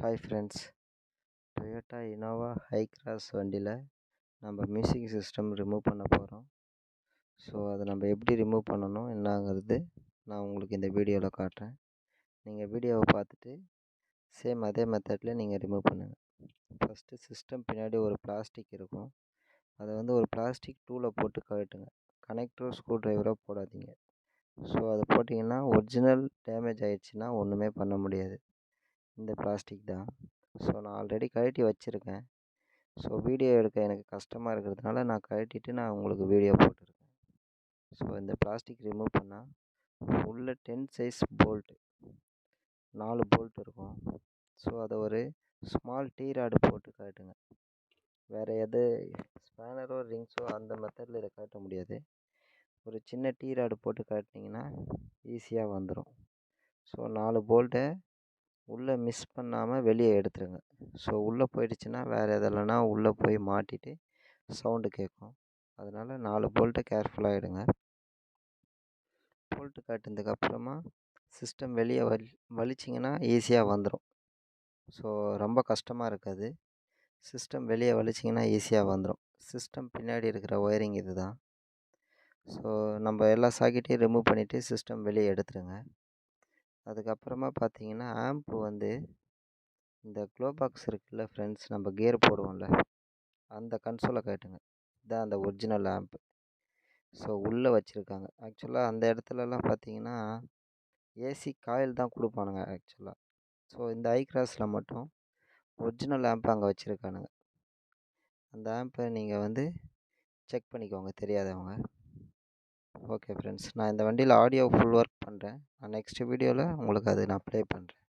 Hi friends, Toyota Innova Hycross வண்டியில் நம்ம music system remove பண்ண போகிறோம். ஸோ அதை நம்ம எப்படி ரிமூவ் பண்ணணும் என்னங்கிறது நான் உங்களுக்கு இந்த வீடியோவில் காட்டுறேன். நீங்கள் வீடியோவை பார்த்துட்டு சேம் அதே மெத்தடில் நீங்கள் ரிமூவ் பண்ணுங்கள். ஃபஸ்ட்டு சிஸ்டம் பின்னாடி ஒரு பிளாஸ்டிக் இருக்கும். அதை ஒரு பிளாஸ்டிக் டூலை போட்டு கழட்டுங்க. கனெக்டரோ ஸ்க்ரூ ட்ரைவரோ போடாதீங்க. ஸோ அதை போட்டிங்கன்னா ஒரிஜினல் டேமேஜ் ஆகிடுச்சின்னா ஒன்றுமே பண்ண முடியாது. இந்த பிளாஸ்டிக் தான். ஸோ நான் ஆல்ரெடி கழட்டி வச்சுருக்கேன். ஸோ வீடியோ எடுக்க எனக்கு கஷ்டமாக இருக்கிறதுனால நான் கழட்டிட்டு நான் உங்களுக்கு வீடியோ போட்டிருக்கேன். ஸோ இந்த பிளாஸ்டிக் ரிமூவ் பண்ணால் உள்ள 10 சைஸ் போல்ட்டு 4 போல்ட் இருக்கும். ஸோ அதை ஒரு ஸ்மால் டீ ராடு போட்டு கழட்டுங்க. வேறு எது ஸ்பேனரோ ரிங்ஸோ அந்த மெத்தடில் இதை கழட்ட முடியாது. ஒரு சின்ன டீ ராடு போட்டு கழட்டினீங்கன்னா ஈஸியாக வந்துடும். ஸோ 4 போல்ட்டை உள்ளே மிஸ் பண்ணாமல் வெளியே எடுத்துருங்க. ஸோ உள்ளே போயிடுச்சுன்னா வேறு எதிலனா உள்ளே போய் மாட்டிட்டு சவுண்டு கேட்கும். அதனால் 4 போல்ட்டை கேர்ஃபுல்லாக எடுங்க. போல்ட்டு காட்டினதுக்கப்புறமா சிஸ்டம் வெளியே வலிச்சிங்கன்னா ஈஸியாக வந்துடும். ஸோ ரொம்ப கஷ்டமாக இருக்காது. சிஸ்டம் வெளியே வலிச்சிங்கன்னா ஈஸியாக வந்துடும். சிஸ்டம் பின்னாடி இருக்கிற ஒயரிங் இது தான். ஸோ நம்ம எல்லா சாக்கெட்டையும் ரிமூவ் பண்ணிவிட்டு சிஸ்டம் வெளியே எடுத்துருங்க. அதுக்கப்புறமா பார்த்தீங்கன்னா ஆம்ப்பு இந்த க்ளோ பாக்ஸ் இருக்குல்ல ஃப்ரெண்ட்ஸ், நம்ம கியர் போடுவோம்ல அந்த கன்சோலை காட்டுங்க. இதுதான் அந்த ஒரிஜினல் ஆம்ப்பு. ஸோ உள்ளே வச்சுருக்காங்க. ஆக்சுவலாக அந்த இடத்துலலாம் பார்த்தீங்கன்னா ஏசி காயில் தான் கொடுப்பானுங்க ஆக்சுவலாக. ஸோ இந்த ஐக்ராஸில் மட்டும் ஒரிஜினல் ஆம்ப்பு அங்கே வச்சுருக்கானுங்க. அந்த ஆம்ப்பை நீங்கள் செக் பண்ணிக்கோங்க தெரியாதவங்க. ஓகே ஃப்ரெண்ட்ஸ், நான் இந்த வண்டியில் ஆடியோ ஃபுல் ஒர்க் பண்ணுறேன். நான் நெக்ஸ்ட் வீடியோவில் உங்களுக்கு அதை நான் ப்ளே பண்ணுறேன்.